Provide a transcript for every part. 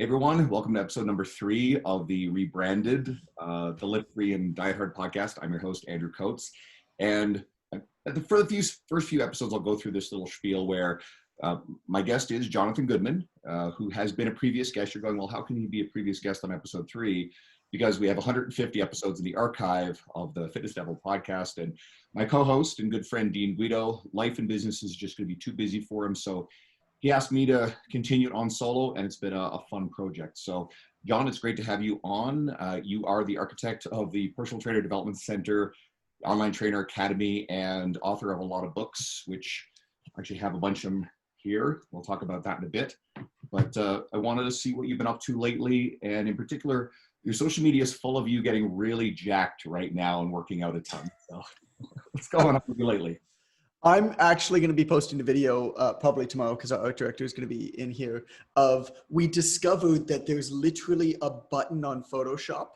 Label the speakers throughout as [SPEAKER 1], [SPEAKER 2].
[SPEAKER 1] Hey everyone, welcome to episode number 3 of the rebranded The Live Free and Diet Hard podcast. I'm your host, Andrew Coates. And for the first few episodes, I'll go through this little spiel where my guest is Jonathan Goodman, who has been a previous guest. You're going, well, how can he be a previous guest on episode 3? Because we have 150 episodes in the archive of the Fitness Devil podcast. And my co-host and good friend, Dean Guido, life and business is just going to be too busy for him. So he asked me to continue it on solo, and it's been a fun project. So, John, it's great to have you on. You are the architect of the Personal Trainer Development Center, Online Trainer Academy, and author of a lot of books, which I actually have a bunch of them here. We'll talk about that in a bit. But I wanted to see what you've been up to lately, and in particular, your social media is full of you getting really jacked right now and working out a ton. So, what's going on with you lately?
[SPEAKER 2] I'm actually going to be posting a video probably tomorrow because our art director is going to be in here we discovered that there's literally a button on Photoshop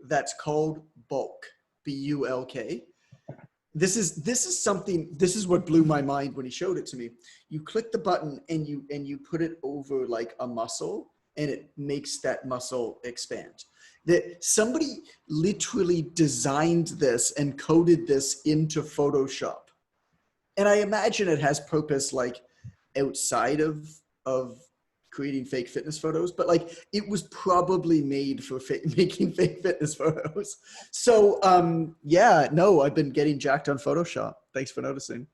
[SPEAKER 2] that's called bulk, B-U-L-K. This is what blew my mind when he showed it to me. You click the button and you put it over like a muscle and it makes that muscle expand. That somebody literally designed this and coded this into Photoshop. And I imagine it has purpose like outside of creating fake fitness photos, but like it was probably made for making fake fitness photos. So yeah, no, I've been getting jacked on Photoshop. Thanks for noticing.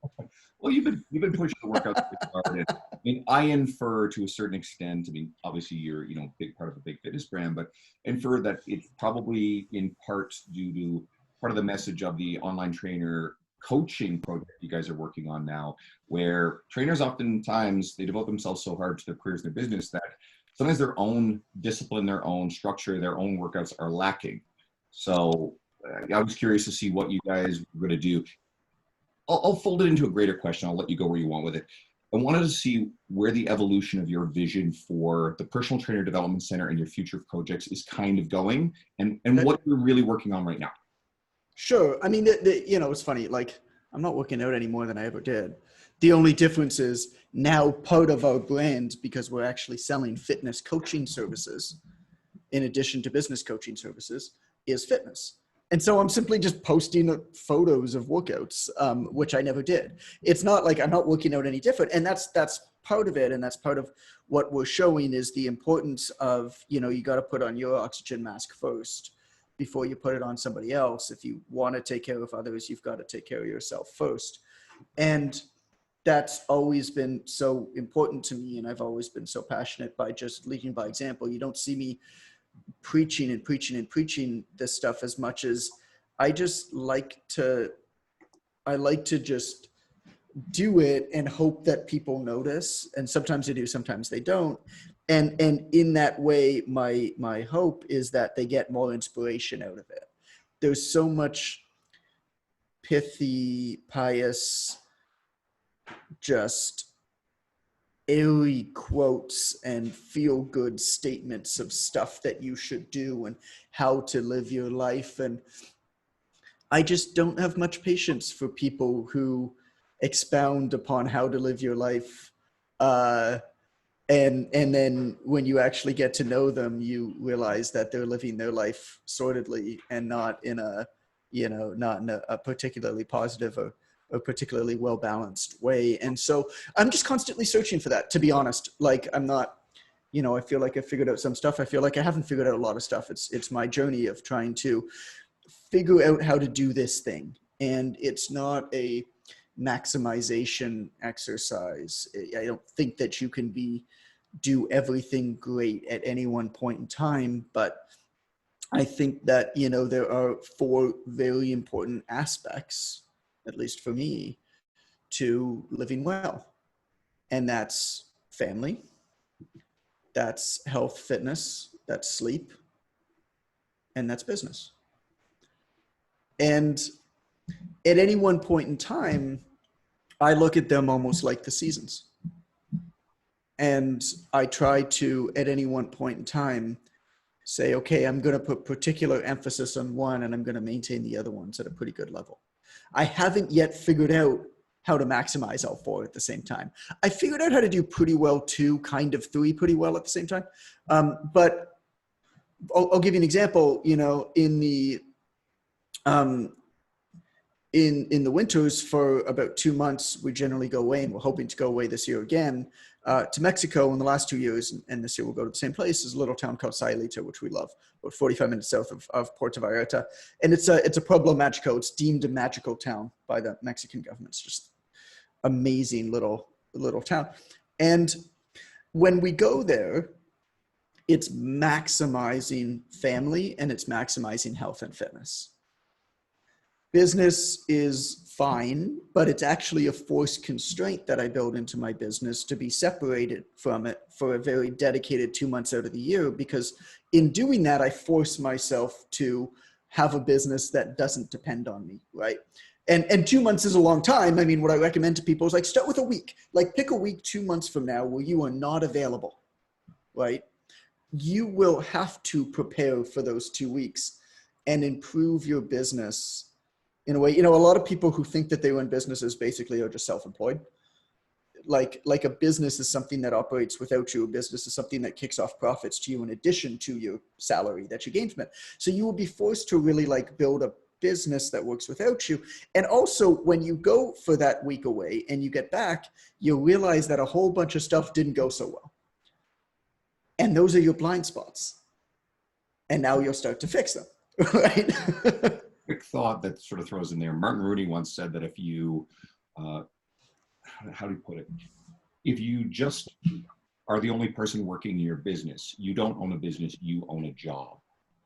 [SPEAKER 1] Well, you've been pushing the workouts pretty hard. I mean, I infer to a certain extent. I mean, obviously you're a big part of a big fitness brand, but infer that it's probably in part due to part of the message of the online trainer coaching project you guys are working on now, where trainers oftentimes they devote themselves so hard to their careers and their business that sometimes their own discipline, their own structure, their own workouts are lacking. So I was curious to see what you guys were going to do. I'll fold it into a greater question. I'll let you go where you want with it. I wanted to see where the evolution of your vision for the Personal Trainer Development Center and your future projects is kind of going, and what you're really working on right now.
[SPEAKER 2] Sure. I mean, it's funny. Like, I'm not working out any more than I ever did. The only difference is now part of our brand, because we're actually selling fitness coaching services in addition to business coaching services, is fitness. And so I'm simply just posting photos of workouts, which I never did. It's not like I'm not working out any different. And that's part of it. And that's part of what we're showing is the importance of, you got to put on your oxygen mask first before you put it on somebody else. If you want to take care of others, you've got to take care of yourself first. And that's always been so important to me. And I've always been so passionate by just leading by example. You don't see me preaching and preaching and preaching this stuff as much as I like to just do it and hope that people notice. And sometimes they do, sometimes they don't. And in that way, my hope is that they get more inspiration out of it. There's so much pithy, pious, just airy quotes and feel-good statements of stuff that you should do and how to live your life. And I just don't have much patience for people who expound upon how to live your life. And then when you actually get to know them, you realize that they're living their life sordidly and not in a particularly positive or particularly well-balanced way. And so I'm just constantly searching for that, to be honest. Like I'm not, I feel like I figured out some stuff. I feel like I haven't figured out a lot of stuff. It's my journey of trying to figure out how to do this thing. And it's not a maximization exercise. I don't think that you can do everything great at any one point in time, but I think that, there are 4 very important aspects, at least for me, to living well. And that's family, that's health, fitness, that's sleep, and that's business. And at any one point in time, I look at them almost like the seasons. And I try to, at any one point in time, say, okay, I'm going to put particular emphasis on one and I'm going to maintain the other ones at a pretty good level. I haven't yet figured out how to maximize all four at the same time. I figured out how to do pretty well two, kind of three pretty well at the same time. But I'll give you an example. You know, in the winters for about 2 months, we generally go away, and we're hoping to go away this year again to Mexico in the last 2 years. And this year we'll go to the same place. There's a little town called Sayulita, which we love, about 45 minutes south of Puerto Vallarta. And it's a Pueblo Magico. It's deemed a magical town by the Mexican government. It's just amazing little town. And when we go there, it's maximizing family and it's maximizing health and fitness. Business is fine, but it's actually a forced constraint that I build into my business to be separated from it for a very dedicated 2 months out of the year, because in doing that, I force myself to have a business that doesn't depend on me, right? And 2 months is a long time. I mean, what I recommend to people is like, start with a week. Like pick a week 2 months from now where you are not available, right? You will have to prepare for those 2 weeks and improve your business in a way. You know, a lot of people who think that they run businesses basically are just self-employed. Like a business is something that operates without you. A business is something that kicks off profits to you in addition to your salary that you gain from it. So you will be forced to really like build a business that works without you. And also when you go for that week away and you get back, you'll realize that a whole bunch of stuff didn't go so well. And those are your blind spots. And now you'll start to fix them, right?
[SPEAKER 1] Quick thought that sort of throws in there. Martin Rooney once said that if you, how do you put it? If you just are the only person working in your business, you don't own a business, you own a job.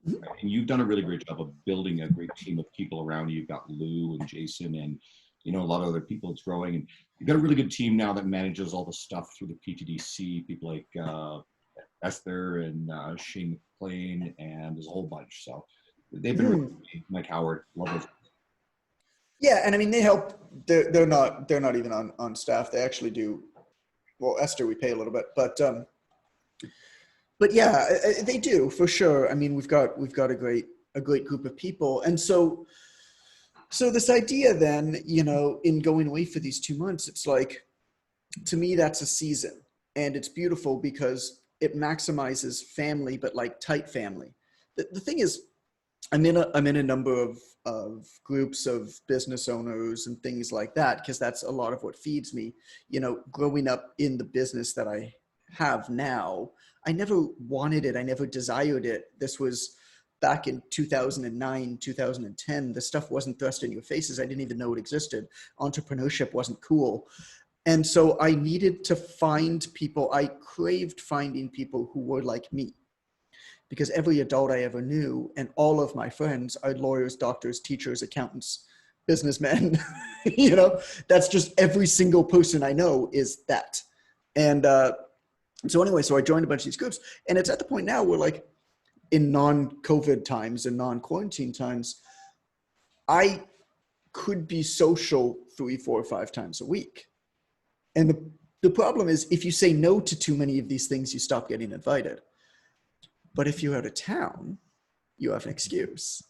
[SPEAKER 1] Right? And you've done a really great job of building a great team of people around you. You've got Lou and Jason and, you know, a lot of other people. It's growing. And you've got a really good team now that manages all the stuff through the PTDC, people like Esther and Shane McLean, and there's a whole bunch. So they've been really, Mike Howard, love those.
[SPEAKER 2] Yeah, and I mean they help. They're not even on staff. They actually do. Well, Esther we pay a little bit, but yeah, they do for sure. I mean we've got a great group of people, and so this idea then, you know, in going away for these 2 months, it's like, to me that's a season, and it's beautiful because it maximizes family, but like tight family. The thing is, I'm in a number of groups of business owners and things like that, because that's a lot of what feeds me. You know, growing up in the business that I have now, I never wanted it. I never desired it. This was back in 2009, 2010. The stuff wasn't thrust in your faces. I didn't even know it existed. Entrepreneurship wasn't cool. And so I needed to find people. I craved finding people who were like me, because every adult I ever knew and all of my friends are lawyers, doctors, teachers, accountants, businessmen. You know, that's just every single person I know is that. And so anyway, so I joined a bunch of these groups, and it's at the point now where, like, in non-COVID times and non-quarantine times, I could be social 3, 4, 5 times a week. And the problem is, if you say no to too many of these things, you stop getting invited. But if you're out of town, you have an excuse.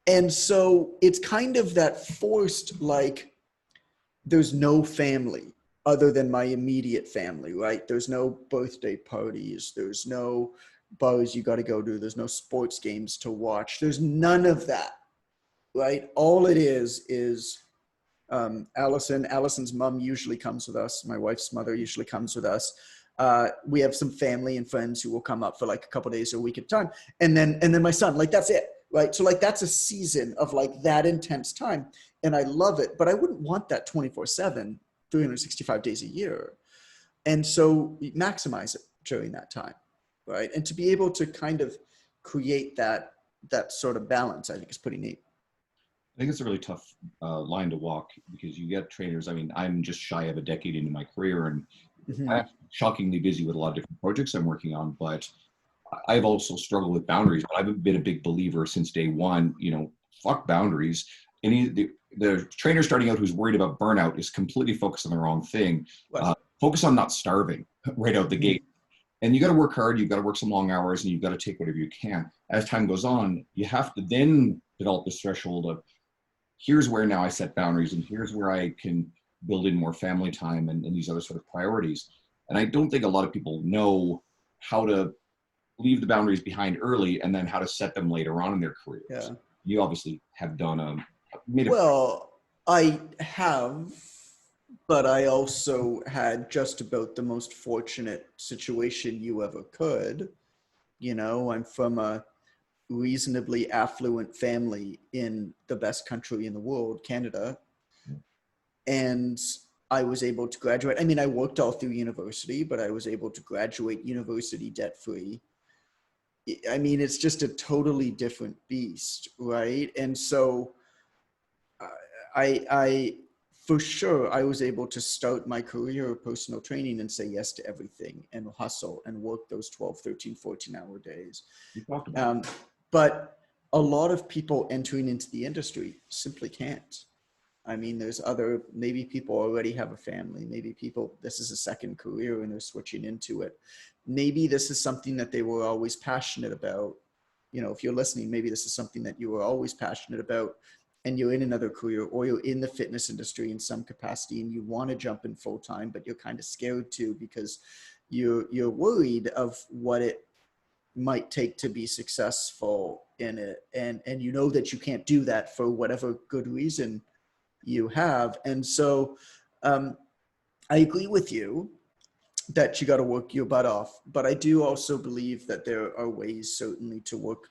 [SPEAKER 2] And so it's kind of that forced, like, there's no family other than my immediate family, right? There's no birthday parties. There's no bars you got to go to. There's no sports games to watch. There's none of that, right? All it is Allison. Allison's mom usually comes with us. My wife's mother usually comes with us. We have some family and friends who will come up for like a couple days or a week at a time. And then my son, like, that's it, right? So like, that's a season of like that intense time. And I love it, but I wouldn't want that 24/7, 365 days a year. And so maximize it during that time, right? And to be able to kind of create that sort of balance, I think is pretty neat.
[SPEAKER 1] I think it's a really tough line to walk, because you get trainers. I mean, I'm just shy of a decade into my career, and I'm shockingly busy with a lot of different projects I'm working on, but I've also struggled with boundaries. But I've been a big believer since day one, you know, fuck boundaries. The trainer starting out who's worried about burnout is completely focused on the wrong thing. Focus on not starving right out the gate. And you got to work hard. You've got to work some long hours, and you've got to take whatever you can. As time goes on, you have to then develop this threshold of, here's where now I set boundaries, and here's where I can build in more family time and these other sort of priorities. And I don't think a lot of people know how to leave the boundaries behind early and then how to set them later on in their careers.
[SPEAKER 2] Yeah.
[SPEAKER 1] You obviously have done
[SPEAKER 2] well, I have, but I also had just about the most fortunate situation you ever could. You know, I'm from a reasonably affluent family in the best country in the world, Canada. And I was able to graduate. I mean, I worked all through university, but I was able to graduate university debt free. I mean, it's just a totally different beast, right? And so I for sure, I was able to start my career of personal training and say yes to everything and hustle and work those 12, 13, 14-hour days. But a lot of people entering into the industry simply can't. I mean, there's other, maybe people already have a family. Maybe people, this is a second career and they're switching into it. Maybe this is something that they were always passionate about. You know, if you're listening, maybe this is something that you were always passionate about and you're in another career, or you're in the fitness industry in some capacity and you want to jump in full time, but you're kind of scared to because you're worried of what it might take to be successful in it. And you know that you can't do that for whatever good reason you have. And so I agree with you that you got to work your butt off, but I do also believe that there are ways certainly to work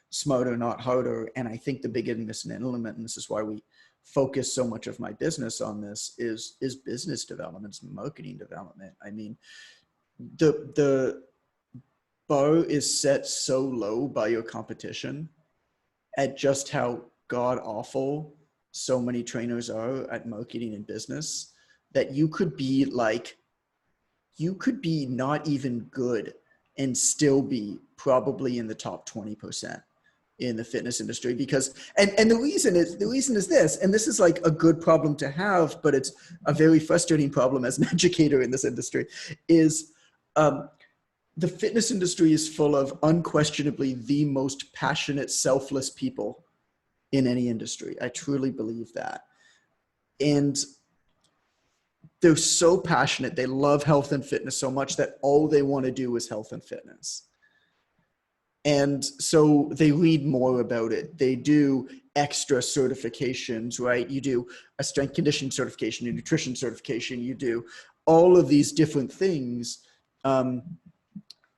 [SPEAKER 2] smarter, not harder. And I think the biggest element, and this is why we focus so much of my business on this, is business development, marketing development. I mean, the bar is set so low by your competition at just how god awful so many trainers are at marketing and business that you could be not even good and still be probably in the top 20% in the fitness industry. Because and the reason is this, and this is like a good problem to have, but it's a very frustrating problem as an educator in this industry, is the fitness industry is full of unquestionably the most passionate, selfless people in any industry. I truly believe that. And they're so passionate. They love health and fitness so much that all they want to do is health and fitness. And so they read more about it. They do extra certifications, right? You do a strength conditioning certification, a nutrition certification. You do all of these different things,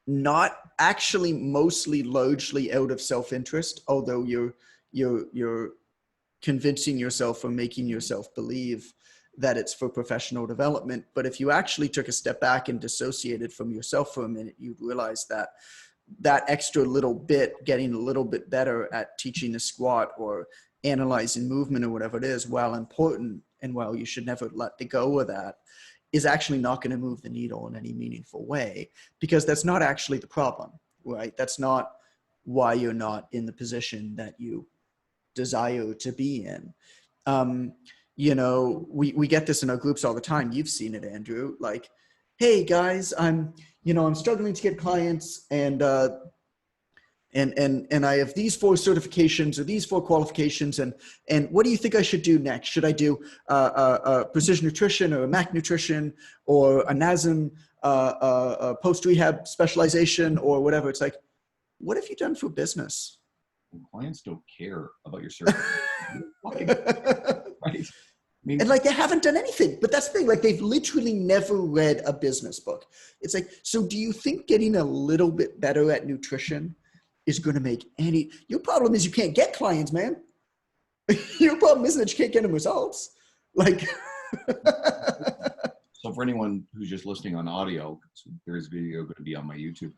[SPEAKER 2] not actually mostly largely out of self-interest, although you're convincing yourself or making yourself believe that it's for professional development. But if you actually took a step back and dissociated from yourself for a minute, you'd realize that that extra little bit, getting a little bit better at teaching a squat or analyzing movement or whatever it is, while important and while you should never let go of that, is actually not going to move the needle in any meaningful way, because that's not actually the problem, right? That's not why you're not in the position that you desire to be in. You know, we get this in our groups all the time. You've seen it, Andrew. Like, hey guys, I'm struggling to get clients, and I have these 4 certifications or these 4 qualifications, and what do you think I should do next? Should I do precision nutrition or a MAC nutrition or a NASM post rehab specialization or whatever? It's like, what have you done for business?
[SPEAKER 1] Clients don't care about your service. Right? I mean,
[SPEAKER 2] and like, they haven't done anything. But that's the thing, like, they've literally never read a business book. It's like, so do you think getting a little bit better at nutrition is going to make any? Your problem is you can't get clients, man. Your problem isn't that you can't get them results. Like,
[SPEAKER 1] so for anyone who's just listening on audio, there is video going to be on my YouTube.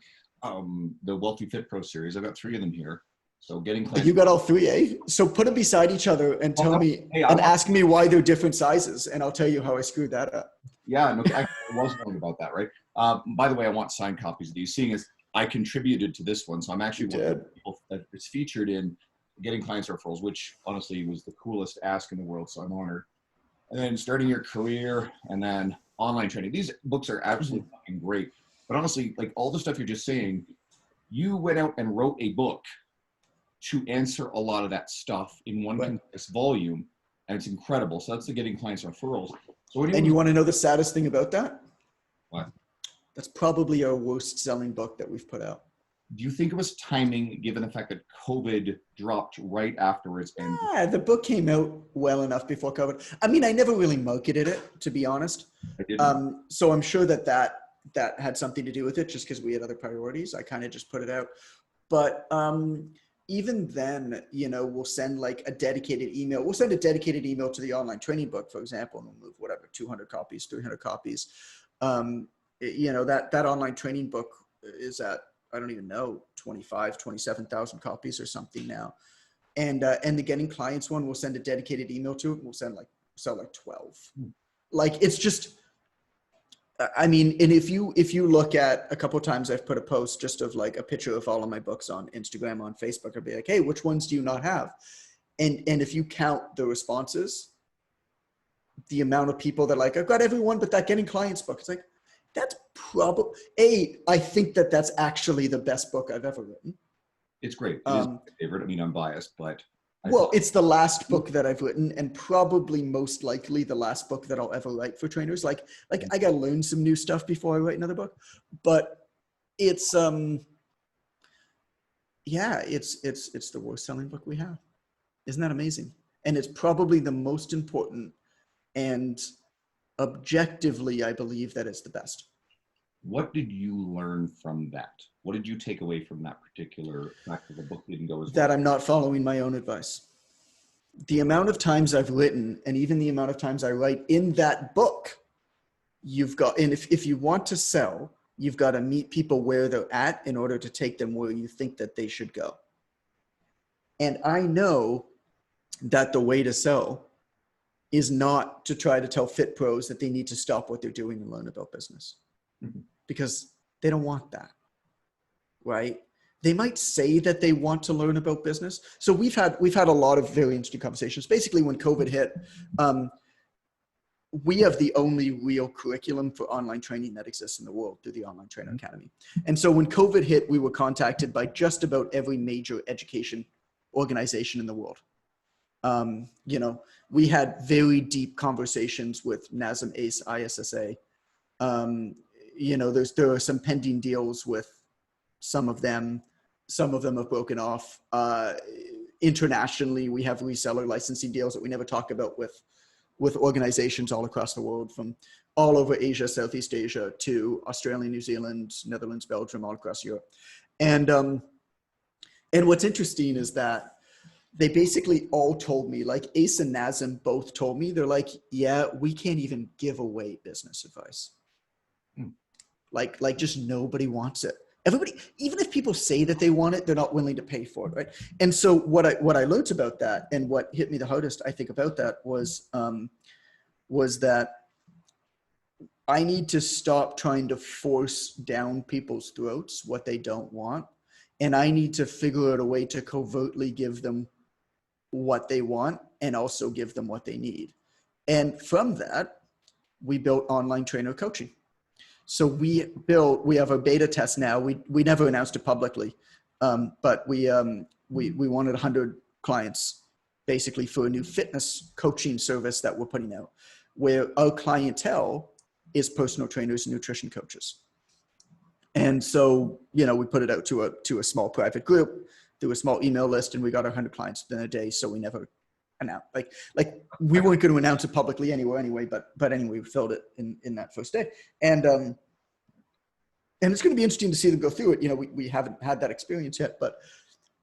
[SPEAKER 1] The Wealthy Fit Pro series, I've got 3 of them here. So getting clients.
[SPEAKER 2] You got all 3, eh? So put them beside each other and tell me, and ask me why they're different sizes, and I'll tell you how I screwed that up.
[SPEAKER 1] Yeah, no, I was wondering about that, right? By the way, I want signed copies of these. Seeing as I contributed to this one, so I'm actually one of the people that it's featured in Getting Clients Referrals, which honestly was the coolest ask in the world, so I'm honored. And then Starting Your Career, and then Online Training. These books are absolutely fucking great. But honestly, like all the stuff you're just saying, you went out and wrote a book to answer a lot of that stuff in one concise volume, and it's incredible. So that's the Getting Clients Referrals. So what do
[SPEAKER 2] And you want to know the saddest thing about that?
[SPEAKER 1] what?
[SPEAKER 2] That's probably our worst selling book that we've put out.
[SPEAKER 1] Do you think it was timing, given the fact that COVID dropped right afterwards? And
[SPEAKER 2] The book came out well enough before COVID. I mean, I never really marketed it, to be honest.
[SPEAKER 1] I didn't.
[SPEAKER 2] So I'm sure that had something to do with it, just because we had other priorities. I kind of just put it out. But even then, we'll send like a dedicated email. We'll send a dedicated email to the online training book, for example, and we'll move whatever, 200 copies, 300 copies. That online training book is at, I don't even know, 27,000 copies or something now. And the Getting Clients one, we'll send a dedicated email to it. And we'll sell like 12. Like, it's just, I mean, and if you look at a couple of times, I've put a post just of like a picture of all of my books on Instagram, on Facebook. I'll be like, hey, which ones do you not have? And if you count the responses, the amount of people that like, I've got everyone but that Getting Clients book. It's like, that's probably, I think that's actually the best book I've ever written.
[SPEAKER 1] It's great. It is my favorite. I mean, I'm biased, but.
[SPEAKER 2] It's the last book that I've written, and probably most likely the last book that I'll ever write for trainers. Like I got to learn some new stuff before I write another book, but it's, it's the worst selling book we have. Isn't that amazing? And it's probably the most important, and objectively, I believe that it's the best.
[SPEAKER 1] What did you learn from that? What did you take away from that particular fact that the book didn't go as well?
[SPEAKER 2] That I'm not following my own advice. The amount of times I've written, and even the amount of times I write in that book, and if you want to sell, you've got to meet people where they're at in order to take them where you think that they should go. And I know that the way to sell is not to try to tell fit pros that they need to stop what they're doing and learn about business. Mm-hmm. Because they don't want that, right? They might say that they want to learn about business. So we've had a lot of very interesting conversations. Basically, when COVID hit, we have the only real curriculum for online training that exists in the world through the Online Trainer Academy. And so when COVID hit, we were contacted by just about every major education organization in the world. We had very deep conversations with NASM, ACE, ISSA. There are some pending deals with some of them. Some of them have broken off. Internationally, we have reseller licensing deals that we never talk about with organizations all across the world, from all over Asia, Southeast Asia, to Australia, New Zealand, Netherlands, Belgium, all across Europe. And what's interesting is that they basically all told me, like ACE and NASM both told me, they're like, yeah, we can't even give away business advice. Like just nobody wants it. Everybody, even if people say that they want it, they're not willing to pay for it, right? And so what I learned about that, and what hit me the hardest, I think, about that was that I need to stop trying to force down people's throats what they don't want, and I need to figure out a way to covertly give them what they want and also give them what they need. And from that, we built Online Trainer Coaching. So we have a beta test now. We never announced it publicly, but we wanted 100 clients basically for a new fitness coaching service that we're putting out, where our clientele is personal trainers and nutrition coaches. And so, we put it out to a small private group, through a small email list, and we got 100 clients within a day. So we never announced, like we weren't going to announce it publicly anyway, but anyway, we filled it in that first day. And it's going to be interesting to see them go through it. We haven't had that experience yet, but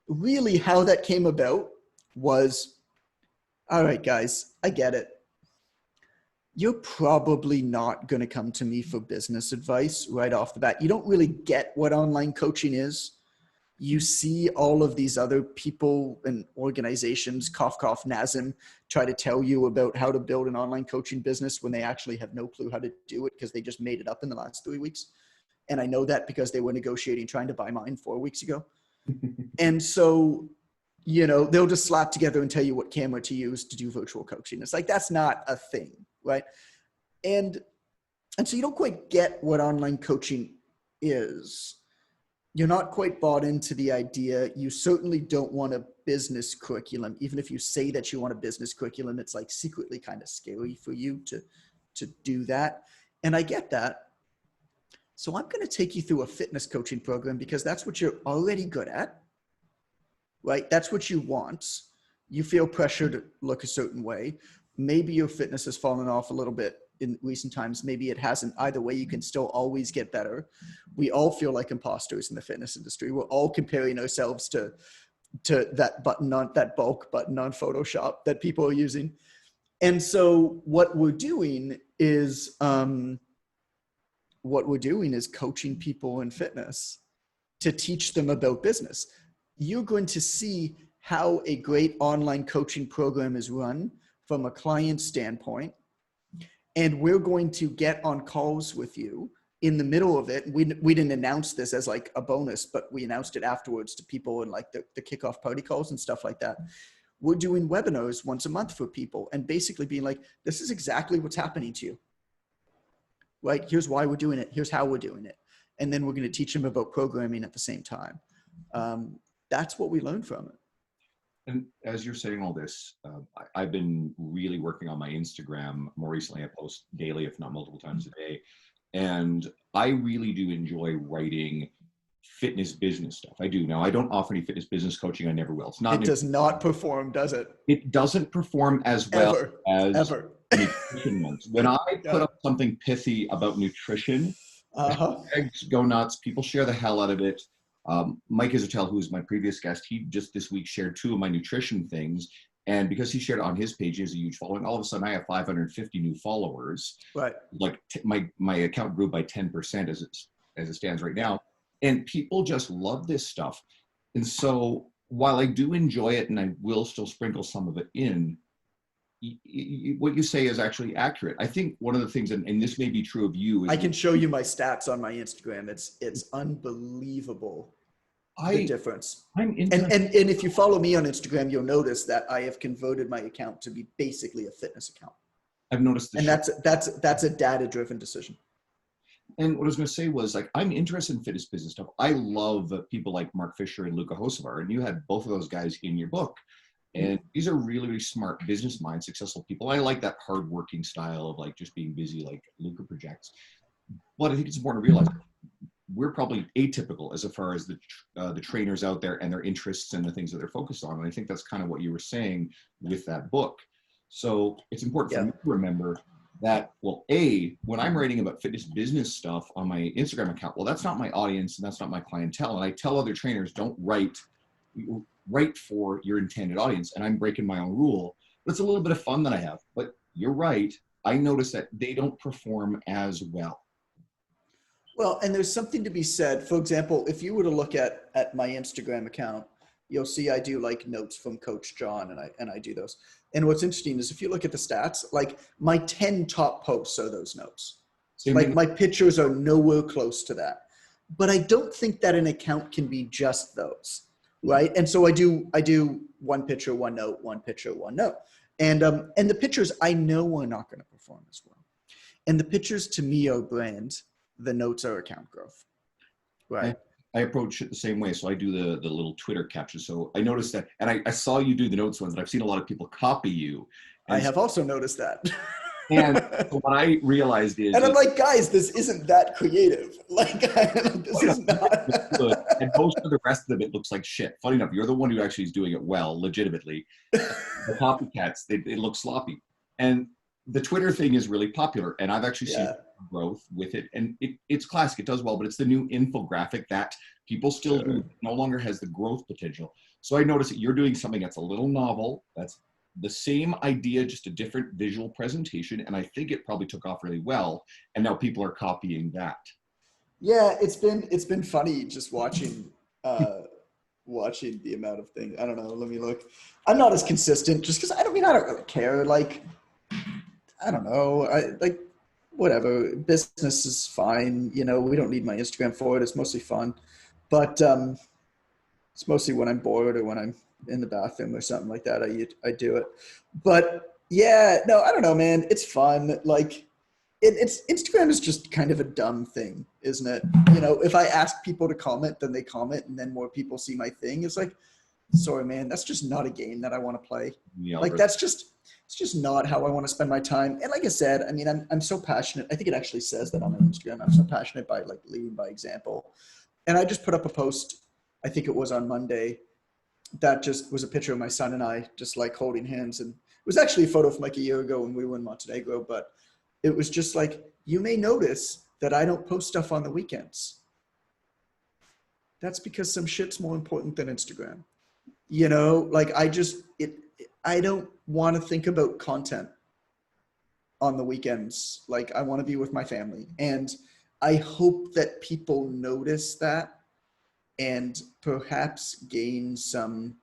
[SPEAKER 2] really how that came about was, all right, guys, I get it. You're probably not going to come to me for business advice right off the bat. You don't really get what online coaching is. You see all of these other people and organizations, cough, NASM, try to tell you about how to build an online coaching business when they actually have no clue how to do it because they just made it up in the last 3 weeks. And I know that because they were negotiating, trying to buy mine 4 weeks ago. And so, they'll just slap together and tell you what camera to use to do virtual coaching. It's like, that's not a thing, right? And so you don't quite get what online coaching is. You're not quite bought into the idea. You certainly don't want a business curriculum. Even if you say that you want a business curriculum, it's like secretly kind of scary for you to do that. And I get that. So I'm going to take you through a fitness coaching program because that's what you're already good at, right? That's what you want. You feel pressure to look a certain way. Maybe your fitness has fallen off a little bit in recent times. Maybe it hasn't. Either way, you can still always get better. We all feel like imposters in the fitness industry. We're all comparing ourselves to that bulk button on Photoshop that people are using. And so what we're doing is coaching people in fitness to teach them about business. You're going to see how a great online coaching program is run from a client standpoint. And we're going to get on calls with you in the middle of it. We didn't announce this as like a bonus, but we announced it afterwards to people in like the kickoff party calls and stuff like that. We're doing webinars once a month for people and basically being like, this is exactly what's happening to you. Right? Here's why we're doing it. Here's how we're doing it. And then we're going to teach them about programming at the same time. That's what we learned from it.
[SPEAKER 1] And as you're saying all this, I've been really working on my Instagram. More recently, I post daily, if not multiple times a day. And I really do enjoy writing fitness business stuff. I do. Now, I don't offer any fitness business coaching. I never will. It's not.
[SPEAKER 2] It does not perform, does it?
[SPEAKER 1] It doesn't perform as well as nutrition ones. When I put up something pithy about nutrition, eggs go nuts. People share the hell out of it. Mike Isatel, who's my previous guest, he just this week shared 2 of my nutrition things. And because he shared it on his page, he has a huge following. All of a sudden, I have 550 new followers. Right. Like my account grew by 10% as it stands right now. And people just love this stuff. And so while I do enjoy it and I will still sprinkle some of it in, what you say is actually accurate. I think one of the things, and this may be true of you.
[SPEAKER 2] I can show you my stats on my Instagram. It's unbelievable. The difference. And if you follow me on Instagram, you'll notice that I have converted my account to be basically a fitness account.
[SPEAKER 1] I've noticed this.
[SPEAKER 2] And that's a data-driven decision.
[SPEAKER 1] And what I was going to say was, like, I'm interested in fitness business stuff. I love people like Mark Fisher and Luca Hocevar, and you had both of those guys in your book. And these are really, really smart business minds, successful people. I like that hardworking style of like just being busy, like Luca projects. But I think it's important to realize we're probably atypical as far as the trainers out there and their interests and the things that they're focused on. And I think that's kind of what you were saying with that book. So it's important for me to remember that, well, when I'm writing about fitness business stuff on my Instagram account, well, that's not my audience and that's not my clientele. And I tell other trainers, don't write for your intended audience. And I'm breaking my own rule. But it's a little bit of fun that I have. But you're right. I notice that they don't perform as well.
[SPEAKER 2] Well, and there's something to be said. For example, if you were to look at my Instagram account, you'll see I do like notes from Coach John, and I do those. And what's interesting is if you look at the stats, like my 10 top posts are those notes. Like my pictures are nowhere close to that. But I don't think that an account can be just those, right? And so I do one picture, one note, one picture, one note. And the pictures I know are not going to perform as well. And the pictures to me are brand. The notes are account growth, right?
[SPEAKER 1] I approach it the same way. So I do the little Twitter captions. So I noticed that, and I saw you do the notes ones, and I've seen a lot of people copy you.
[SPEAKER 2] I have also noticed that.
[SPEAKER 1] And what I realized is,
[SPEAKER 2] and I'm like, guys, this isn't that creative. Like, this is not.
[SPEAKER 1] And most of the rest of it looks like shit. Funny enough, you're the one who actually is doing it well, legitimately. The copycats, it looks sloppy. And the Twitter thing is really popular, and I've actually seen growth with it. And it's classic, it does well, but it's the new infographic that people still do. It no longer has the growth potential. So I noticed that you're doing something that's a little novel, that's the same idea, just a different visual presentation. And I think it probably took off really well. And now people are copying that.
[SPEAKER 2] Yeah, it's been funny just watching the amount of things. I don't know. Let me look. I'm not as consistent just because I don't really care. Like, I don't know. Whatever. Business is fine. You know, we don't need my Instagram for it. It's mostly fun. But it's mostly when I'm bored or when I'm in the bathroom or something like that. I do it. But yeah, no, I don't know, man. It's fun. Like, it's Instagram is just kind of a dumb thing, isn't it? You know, if I ask people to comment, then they comment, and then more people see my thing. It's like, sorry, man, that's just not a game that I want to play. Like, that's just it's just not how I want to spend my time. And like I said, I mean, I'm so passionate. I think it actually says that on my Instagram. I'm so passionate by like leading by example. And I just put up a post, I think it was on Monday, that just was a picture of my son and I just like holding hands. And it was actually a photo from like a year ago when we were in Montenegro, but it was just like, you may notice that I don't post stuff on the weekends. That's because some shit's more important than Instagram. You know, like I don't want to think about content on the weekends. Like I want to be with my family. And I hope that people notice that and perhaps gain some,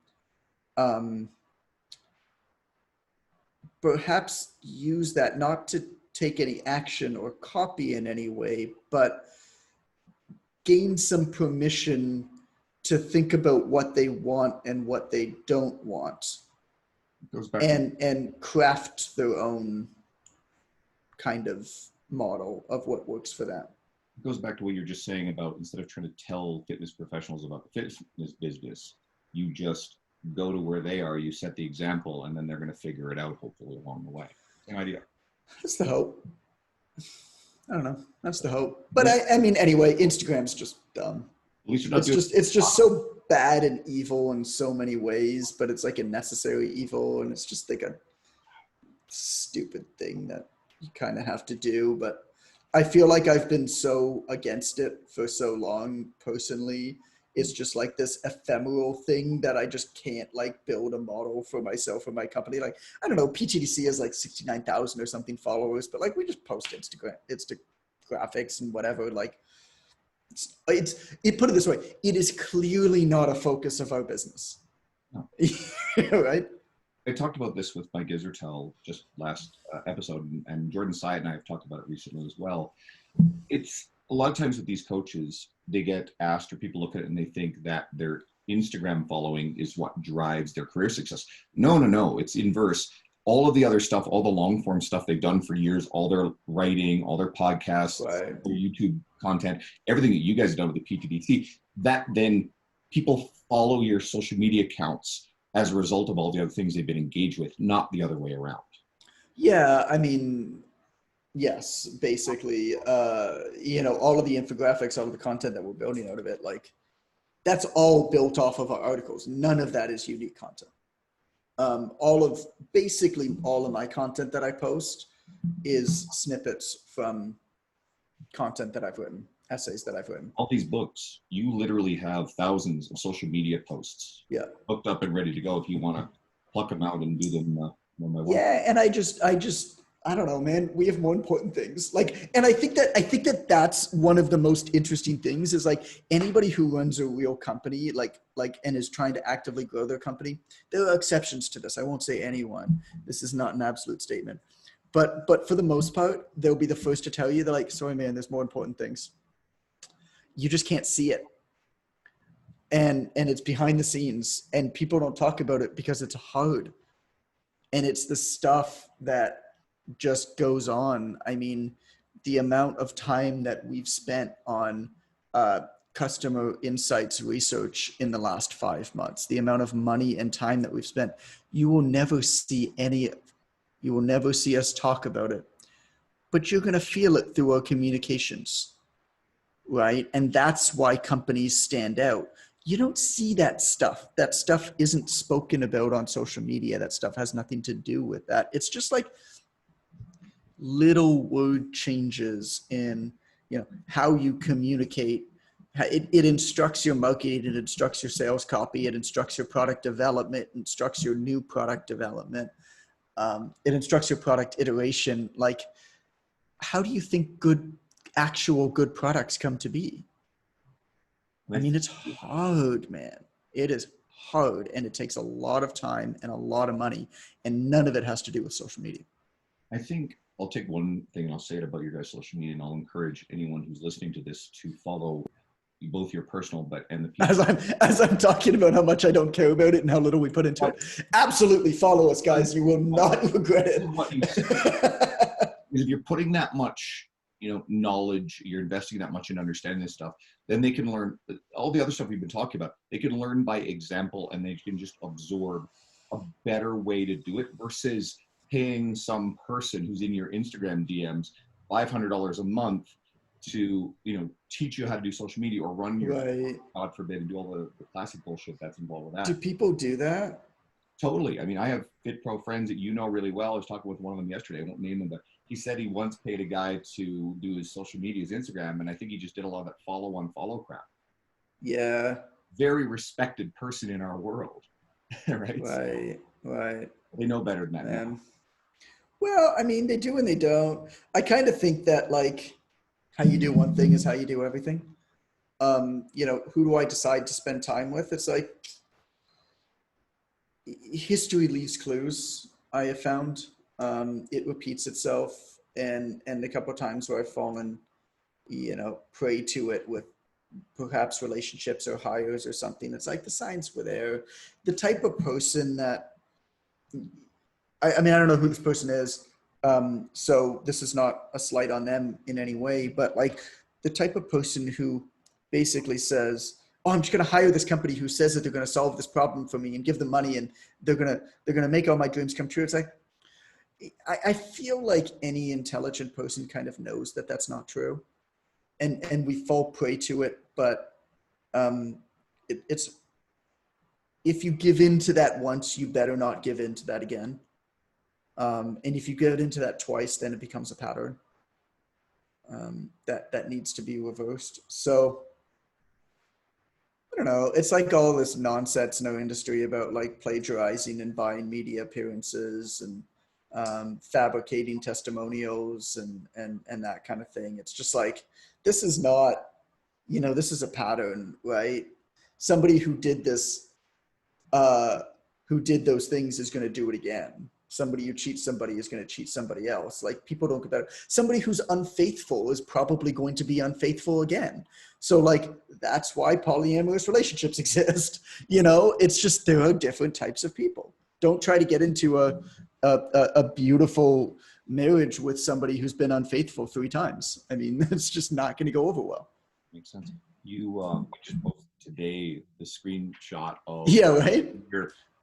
[SPEAKER 2] perhaps use that not to take any action or copy in any way, but gain some permission to think about what they want and what they don't want, and craft their own kind of model of what works for them.
[SPEAKER 1] It goes back to what you're just saying about, instead of trying to tell fitness professionals about the fitness business, you just go to where they are, you set the example, and then they're going to figure it out, hopefully, along the way. Same idea.
[SPEAKER 2] That's the hope. I don't know. That's the hope. But I mean, anyway, Instagram's just dumb.
[SPEAKER 1] At least you're not
[SPEAKER 2] it's just so bad and evil in so many ways, but it's like a necessary evil, and it's just like a stupid thing that you kind of have to do. But I feel like I've been so against it for so long personally. It's just like this ephemeral thing that I just can't like build a model for myself or my company. Like, I don't know, PTDC has like 69,000 or something followers, but like we just post graphics and whatever. Like it put it this way, it is clearly not a focus of our business.
[SPEAKER 1] No.
[SPEAKER 2] Right?
[SPEAKER 1] I talked about this with Mike Isertel just last episode, and Jordan Syatt and I have talked about it recently as well. It's a lot of times with these coaches, they get asked, or people look at it and they think that their Instagram following is what drives their career success. No, it's inverse. All of the other stuff, all the long form stuff they've done for years, all their writing, all their podcasts,
[SPEAKER 2] right,
[SPEAKER 1] their YouTube content, everything that you guys have done with the PTDC, that then people follow your social media accounts as a result of all the other things they've been engaged with, not the other way around.
[SPEAKER 2] Yeah, I mean, yes, basically, you know, all of the infographics, all of the content that we're building out of it, like that's all built off of our articles. None of that is unique content. Basically all of my content that I post is snippets from content that I've written, essays that I've written.
[SPEAKER 1] All these books, you literally have thousands of social media posts, hooked up and ready to go if you want to pluck them out and do them one by one.
[SPEAKER 2] Yeah, and I don't know, man. We have more important things. Like, and I think that that's one of the most interesting things is like anybody who runs a real company, like, and is trying to actively grow their company. There are exceptions to this. I won't say anyone. This is not an absolute statement, but for the most part, they'll be the first to tell you, they're like, sorry, man, there's more important things. You just can't see it. And it's behind the scenes, and people don't talk about it because it's hard. And it's the stuff that just goes on. I mean, the amount of time that we've spent on customer insights research in the last 5 months, the amount of money and time that we've spent, you will never see us talk about it, but you're going to feel it through our communications, right? And that's why companies stand out. You don't see that stuff. That stuff isn't spoken about on social media. That stuff has nothing to do with that. It's just like little word changes in, you know, how you communicate. It instructs your marketing, it instructs your sales copy, it instructs your product development, it instructs your new product development, it instructs your product iteration. Like, how do you think actual good products come to be? I mean, it's hard, man. It is hard, and it takes a lot of time and a lot of money, and none of it has to do with social media.
[SPEAKER 1] I think I'll take one thing and I'll say it about your guys' social media, and I'll encourage anyone who's listening to this to follow both your personal and the people.
[SPEAKER 2] As I'm talking about how much I don't care about it and how little we put into it. Absolutely follow us, guys. You will not regret it.
[SPEAKER 1] If you're putting that much, you know, knowledge, you're investing that much in understanding this stuff, then they can learn all the other stuff we've been talking about. They can learn by example, and they can just absorb a better way to do it versus paying some person who's in your Instagram DMs $500 a month to, teach you how to do social media or run your,
[SPEAKER 2] Right.
[SPEAKER 1] God forbid, and do all the classic bullshit that's involved with
[SPEAKER 2] Do
[SPEAKER 1] that.
[SPEAKER 2] people do that?
[SPEAKER 1] Totally. I mean, I have Fit Pro friends that you know really well. I was talking with one of them yesterday. I won't name him, but he said he once paid a guy to do his social media, his Instagram, and I think he just did a lot of that follow crap.
[SPEAKER 2] Yeah.
[SPEAKER 1] Very respected person in our world, right?
[SPEAKER 2] Right. Right.
[SPEAKER 1] They know better than that.
[SPEAKER 2] Man. Well, I mean, they do and they don't. I kind of think that like how you do one thing is how you do everything. Who do I decide to spend time with? It's like history leaves clues. I have found it repeats itself, and a couple of times where I've fallen, prey to it with perhaps relationships or hires or something. It's like the signs were there. The type of person that I mean, I don't know who this person is. So this is not a slight on them in any way, but like the type of person who basically says, "Oh, I'm just going to hire this company who says that they're going to solve this problem for me and give them money and they're going to make all my dreams come true." It's like, I feel like any intelligent person kind of knows that that's not true, and we fall prey to it. But it's if you give in to that once, you better not give in to that again. And if you get into that twice, then it becomes a pattern that needs to be reversed. So I don't know. It's like all this nonsense in our industry about like plagiarizing and buying media appearances and fabricating testimonials and that kind of thing. It's just like, this is not, this is a pattern, right? Somebody who did this, who did those things is going to do it again. Somebody who cheats somebody is going to cheat somebody else. Like, people don't get that. Somebody who's unfaithful is probably going to be unfaithful again. So like, that's why polyamorous relationships exist. It's just, there are different types of people. Don't try to get into a beautiful marriage with somebody who's been unfaithful 3 times. I mean, it's just not going to go over well.
[SPEAKER 1] Makes sense. You just posted today the screenshot of
[SPEAKER 2] Right.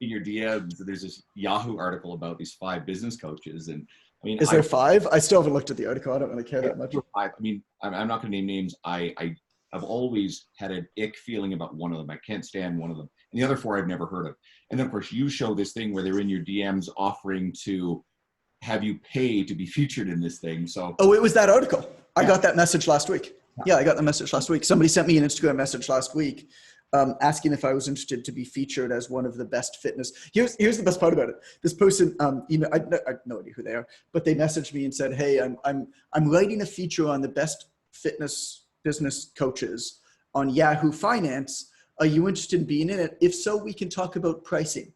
[SPEAKER 1] In your DMs. There's this Yahoo article about these 5 business coaches, and I mean,
[SPEAKER 2] is there 5? I still haven't looked at the article. I don't really care that much.
[SPEAKER 1] I mean, I'm not going to name names. I've always had an ick feeling about one of them. I can't stand one of them, and the other 4 I've never heard of. And then of course you show this thing where they're in your DMs offering to have you pay to be featured in this thing. So
[SPEAKER 2] it was that article. I got that message last week. Yeah, I got the message last week. Somebody sent me an Instagram message last week asking if I was interested to be featured as one of the best fitness. Here's the best part about it. This person, I have no idea who they are, but they messaged me and said, "Hey, I'm writing a feature on the best fitness business coaches on Yahoo Finance. Are you interested in being in it? If so, we can talk about pricing."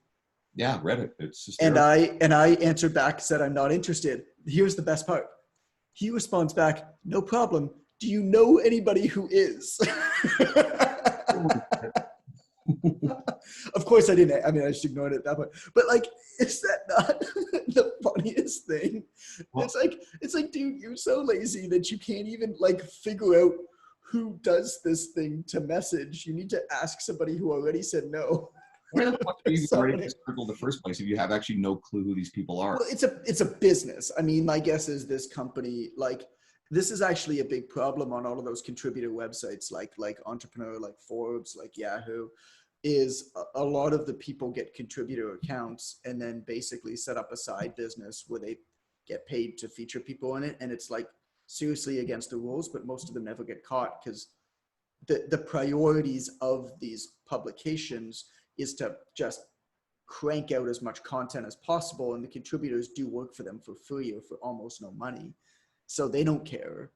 [SPEAKER 1] Yeah, read it. It's just
[SPEAKER 2] and I answered back, said, "I'm not interested." Here's the best part. He responds back, "No problem. Do you know anybody who is?" Of course I didn't. I mean, I just ignored it at that point. But like, is that not the funniest thing? Well, it's like, dude, you're so lazy that you can't even like figure out who does this thing to message. You need to ask somebody who already said no.
[SPEAKER 1] Where the fuck are you already circled in the first place if you have actually no clue who these people are?
[SPEAKER 2] Well, it's a business. I mean, my guess is this company, like, this is actually a big problem on all of those contributor websites, like Entrepreneur, like Forbes, like Yahoo, is a lot of the people get contributor accounts and then basically set up a side business where they get paid to feature people in it. And it's like seriously against the rules, but most of them never get caught because the priorities of these publications is to just crank out as much content as possible. And the contributors do work for them for free or for almost no money. So they don't care.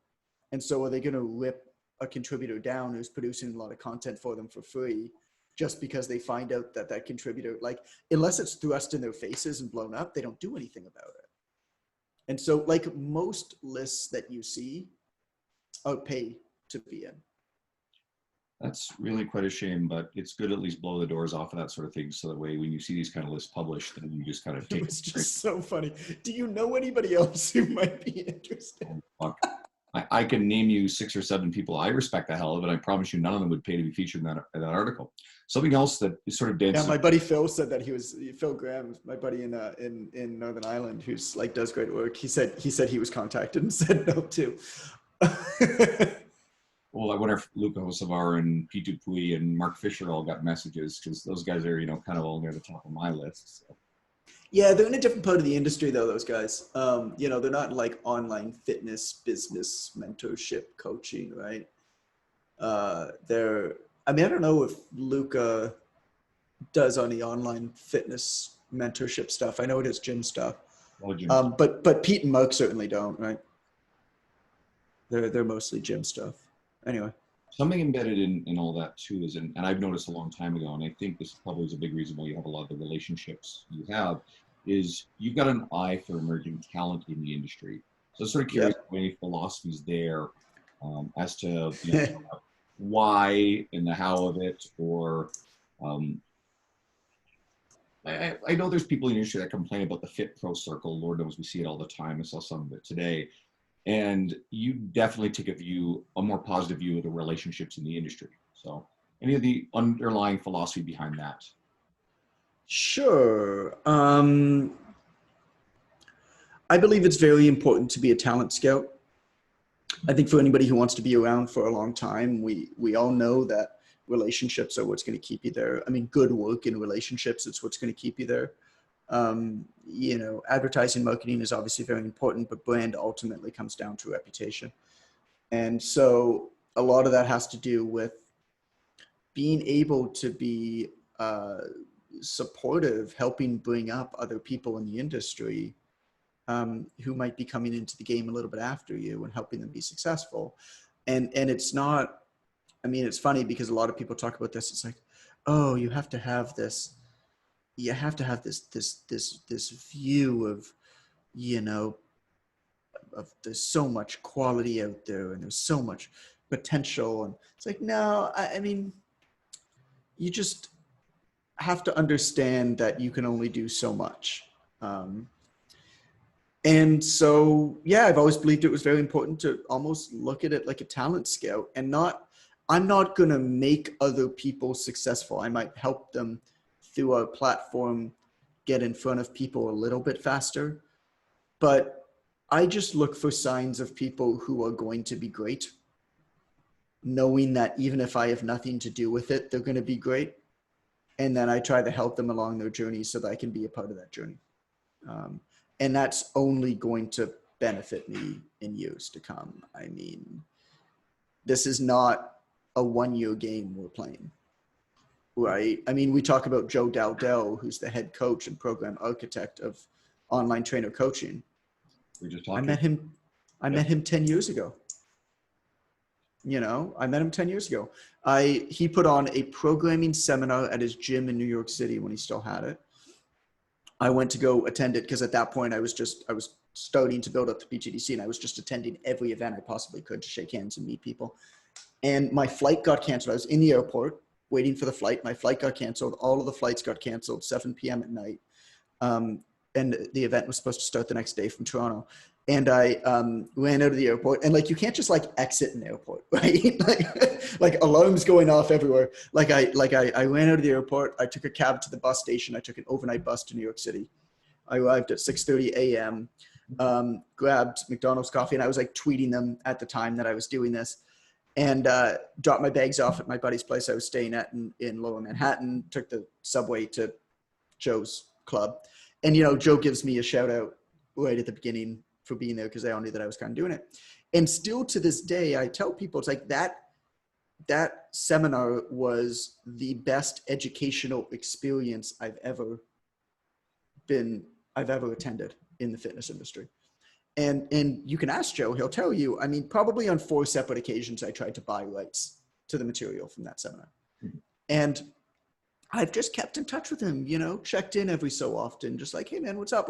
[SPEAKER 2] And so are they going to rip a contributor down who's producing a lot of content for them for free just because they find out that that contributor, like, unless it's thrust in their faces and blown up, they don't do anything about it. And so like most lists that you see are pay to be in.
[SPEAKER 1] That's really quite a shame, but it's good to at least blow the doors off of that sort of thing. So that way, when you see these kind of lists published, then you just kind of take
[SPEAKER 2] it. It's just so funny. Do you know anybody else who might be interested?
[SPEAKER 1] Oh, fuck. I can name you 6 or 7 people I respect the hell of, and I promise you none of them would pay to be featured in that article. Something else that is sort of
[SPEAKER 2] Yeah,
[SPEAKER 1] dances.
[SPEAKER 2] my buddy Phil said that Phil Graham, my buddy in Northern Ireland, who's like does great work. He said he was contacted and said no too.
[SPEAKER 1] Well, I wonder if Luca Hosovar and Pete Dupuis and Mark Fisher all got messages, because those guys are, kind of all near the top of my list. So.
[SPEAKER 2] Yeah, they're in a different part of the industry though, those guys. They're not like online fitness business mentorship coaching, right? I don't know if Luca does any online fitness mentorship stuff. I know it is gym stuff. But Pete and Mark certainly don't, right? They're mostly gym stuff. Anyway.
[SPEAKER 1] Something embedded in all that too is, and I've noticed a long time ago, and I think this probably is a big reason why you have a lot of the relationships you have, is you've got an eye for emerging talent in the industry. So I'm sort of curious if any philosophies there as to why and the how of it, or I know there's people in the industry that complain about the Fit Pro Circle. Lord knows we see it all the time. I saw some of it today. And you definitely take a more positive view of the relationships in the industry. So any of the underlying philosophy behind that?
[SPEAKER 2] Sure. I believe it's very important to be a talent scout. I think for anybody who wants to be around for a long time, we all know that relationships are what's going to keep you there. I mean, good work in relationships, it's what's going to keep you there. Advertising, marketing is obviously very important, but brand ultimately comes down to reputation. And so a lot of that has to do with being able to be supportive, helping bring up other people in the industry who might be coming into the game a little bit after you and helping them be successful. And it's not, it's funny because a lot of people talk about this. It's like, oh, you have to have this view of, there's so much quality out there and there's so much potential. And it's like, no, you just have to understand that you can only do so much. And so, I've always believed it was very important to almost look at it like a talent scout, and I'm not going to make other people successful. I might help them through our platform get in front of people a little bit faster, but I just look for signs of people who are going to be great, knowing that even if I have nothing to do with it, they're going to be great. And then I try to help them along their journey so that I can be a part of that journey. And that's only going to benefit me in years to come. This is not a one-year game we're playing, right? We talk about Joe Dowdell, who's the head coach and program architect of online trainer coaching. I met him 10 years ago. I met him 10 years ago. He put on a programming seminar at his gym in New York City when he still had it. I went to go attend it because at that point I was starting to build up the PTDC, and I was just attending every event I possibly could to shake hands and meet people. And my flight got canceled. I was in the airport waiting for the flight. My flight got canceled. All of the flights got canceled, 7 p.m. at night. And the event was supposed to start the next day from Toronto. And I ran out of the airport, and you can't just exit an airport, right? like alarms going off everywhere. I ran out of the airport. I took a cab to the bus station. I took an overnight bus to New York City. I arrived at 6:30 a.m., grabbed McDonald's coffee, and I was tweeting them at the time that I was doing this, and dropped my bags off at my buddy's place I was staying at in Lower Manhattan, took the subway to Joe's club. And, Joe gives me a shout out right at the beginning for being there because they all knew that I was kind of doing it. And still to this day, I tell people, it's that seminar was the best educational experience I've ever attended in the fitness industry. And you can ask Joe, he'll tell you, probably on 4 separate occasions, I tried to buy rights to the material from that seminar. Mm-hmm. And I've just kept in touch with him, checked in every so often, just hey man, what's up?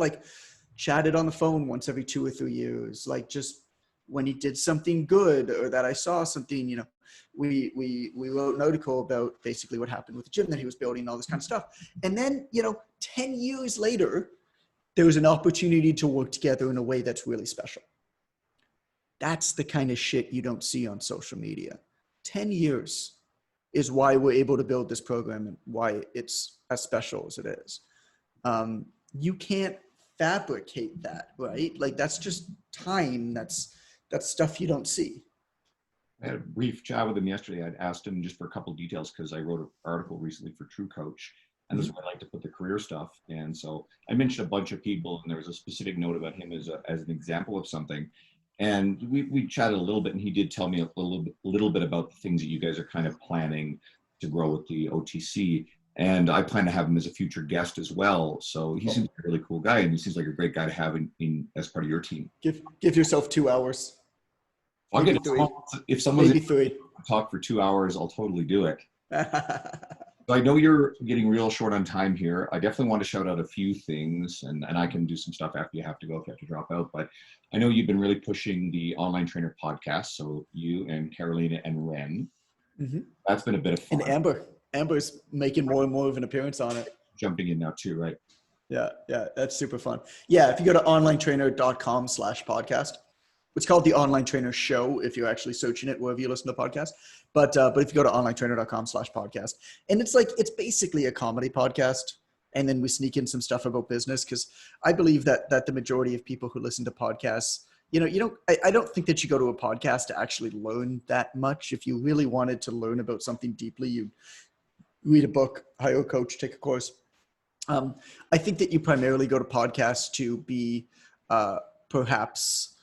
[SPEAKER 2] Chatted on the phone once every 2 or 3 years, just when he did something good or that I saw something, we wrote an article about basically what happened with the gym that he was building, all this kind of stuff. And then, 10 years later, there was an opportunity to work together in a way that's really special. That's the kind of shit you don't see on social media. 10 years is why we're able to build this program and why it's as special as it is. You can't fabricate that, right? Like that's just time. That's stuff you don't see.
[SPEAKER 1] I had a brief chat with him yesterday. I'd asked him just for a couple of details because I wrote an article recently for True Coach, and this is where I like to put the career stuff. And so I mentioned a bunch of people, and there was a specific note about him as an example of something. And we chatted a little bit, and he did tell me a little bit about the things that you guys are kind of planning to grow with the OTC. And I plan to have him as a future guest as well. So he seems like a really cool guy, and he seems like a great guy to have in as part of your team.
[SPEAKER 2] Give yourself 2 hours.
[SPEAKER 1] I'll
[SPEAKER 2] Maybe
[SPEAKER 1] get
[SPEAKER 2] three.
[SPEAKER 1] If someone's
[SPEAKER 2] Maybe 3.
[SPEAKER 1] talk for 2 hours, I'll totally do it. So I know you're getting real short on time here. I definitely want to shout out a few things, and I can do some stuff after you have to go if you have to drop out. But I know you've been really pushing the Online Trainer podcast. So you and Carolina and Ren, that's been a bit of fun.
[SPEAKER 2] And Amber's making more and more of an appearance on it.
[SPEAKER 1] Jumping in now too, right?
[SPEAKER 2] Yeah, that's super fun. Yeah, if you go to onlinetrainer.com/podcast, it's called the Online Trainer Show if you're actually searching it wherever you listen to podcasts. But if you go to onlinetrainer.com/podcast, and it's basically a comedy podcast, and then we sneak in some stuff about business because I believe that the majority of people who listen to podcasts, I don't think that you go to a podcast to actually learn that much. If you really wanted to learn about something deeply, you read a book, hire a coach, take a course. I think that you primarily go to podcasts to be perhaps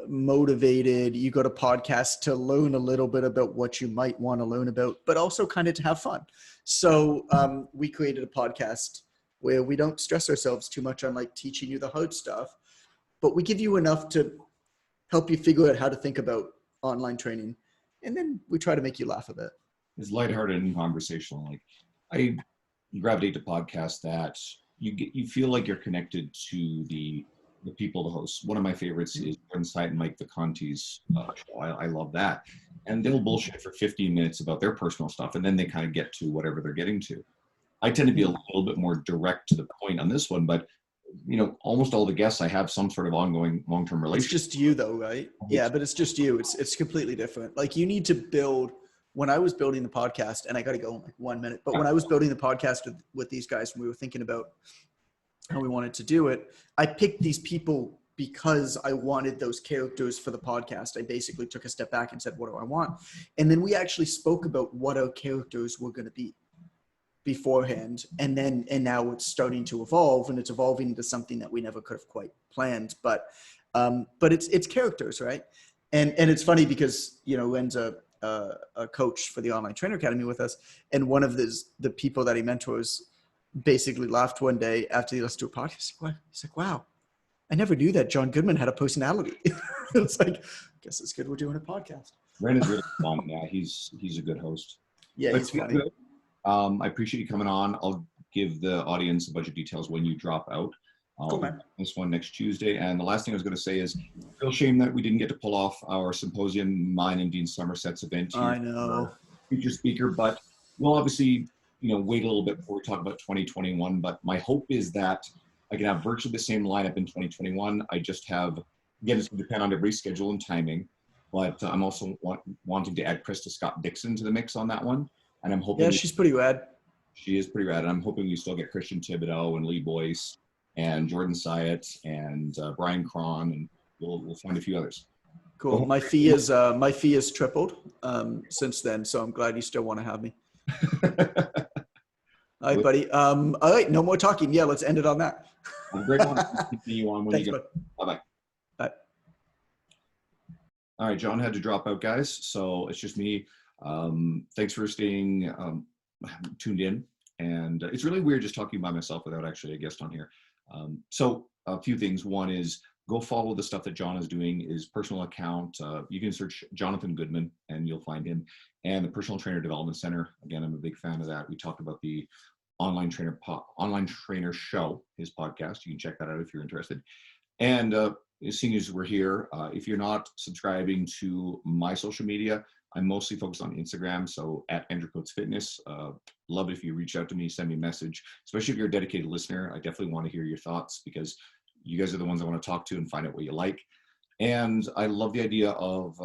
[SPEAKER 2] motivated. You go to podcasts to learn a little bit about what you might want to learn about, but also kind of to have fun. So we created a podcast where we don't stress ourselves too much on like teaching you the hard stuff, but we give you enough to help you figure out how to think about online training. And then we try to make you laugh a bit.
[SPEAKER 1] It's lighthearted and conversational. Like I gravitate to podcasts that you feel like you're connected to the people, the hosts. One of my favorites is Insight and Mike Vacanti's show. I love that. And they'll bullshit for 15 minutes about their personal stuff, and then they kind of get to whatever they're getting to. I tend to be a little bit more direct to the point on this one, but almost all the guests I have some sort of ongoing long-term relationship.
[SPEAKER 2] It's just you though, right? Yeah, but it's just you. It's completely different. Like you need to build. When I was building the podcast, and I got to go in like 1 minute, but when I was building the podcast with these guys, we were thinking about how we wanted to do it. I picked these people because I wanted those characters for the podcast. I basically took a step back and said, what do I want? And then we actually spoke about what our characters were going to be beforehand. And now it's starting to evolve, and it's evolving into something that we never could have quite planned, but it's characters, right? And it's funny because, Ren's a coach for the Online Trainer Academy with us. And one of the people that he mentors basically laughed one day after he listened to a podcast. He's like, wow, I never knew that John Goodman had a personality. It's like, I guess it's good we're doing a podcast.
[SPEAKER 1] Ren is really fun. Yeah, he's a good host.
[SPEAKER 2] Yeah, he's funny.
[SPEAKER 1] I appreciate you coming on. I'll give the audience a bunch of details when you drop out.
[SPEAKER 2] Cool, man.
[SPEAKER 1] This one next Tuesday. And the last thing I was going to say is, real shame that we didn't get to pull off our symposium, mine and Dean Somerset's event.
[SPEAKER 2] I know.
[SPEAKER 1] Future speaker, but we'll obviously, wait a little bit before we talk about 2021. But my hope is that I can have virtually the same lineup in 2021. I just have, again, it's going to depend on every schedule and timing. But I'm also wanting to add Krista Scott Dixon to the mix on that one. And I'm hoping.
[SPEAKER 2] Yeah, she's pretty rad.
[SPEAKER 1] She is pretty rad. And I'm hoping we still get Christian Thibodeau and Lee Boyce and Jordan Syatt and Brian Cron, and we'll find a few others.
[SPEAKER 2] Cool. My fee is tripled since then, so I'm glad you still want to have me. All right, buddy. All right, no more talking. Yeah, let's end it on that.
[SPEAKER 1] Have a great one. Continue on when
[SPEAKER 2] Thanks,
[SPEAKER 1] you go. Bye-bye.
[SPEAKER 2] Bye.
[SPEAKER 1] All right, John had to drop out, guys, so it's just me. Thanks for staying tuned in. And it's really weird just talking by myself without actually a guest on here. So a few things. One is go follow the stuff that John is doing, his personal account. You can search Jonathan Goodman and you'll find him. And the Personal Trainer Development Center. Again, I'm a big fan of that. We talked about the Online Trainer Show, his podcast. You can check that out if you're interested. And seeing as we're here, if you're not subscribing to my social media, I'm mostly focused on Instagram, so at Andrew Coates Fitness. Love it if you reach out to me, send me a message, especially if you're a dedicated listener. I definitely want to hear your thoughts because you guys are the ones I want to talk to and find out what you like. And I love the idea of,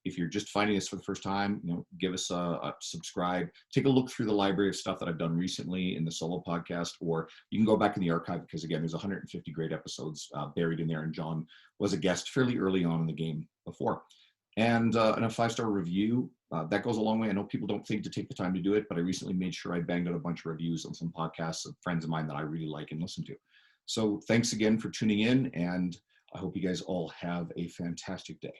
[SPEAKER 1] if you're just finding us for the first time, give us a subscribe, take a look through the library of stuff that I've done recently in the solo podcast, or you can go back in the archive because again, there's 150 great episodes buried in there. And John was a guest fairly early on in the game before. And a 5-star review, that goes a long way. I know people don't think to take the time to do it, but I recently made sure I banged out a bunch of reviews on some podcasts of friends of mine that I really like and listen to. So thanks again for tuning in, and I hope you guys all have a fantastic day.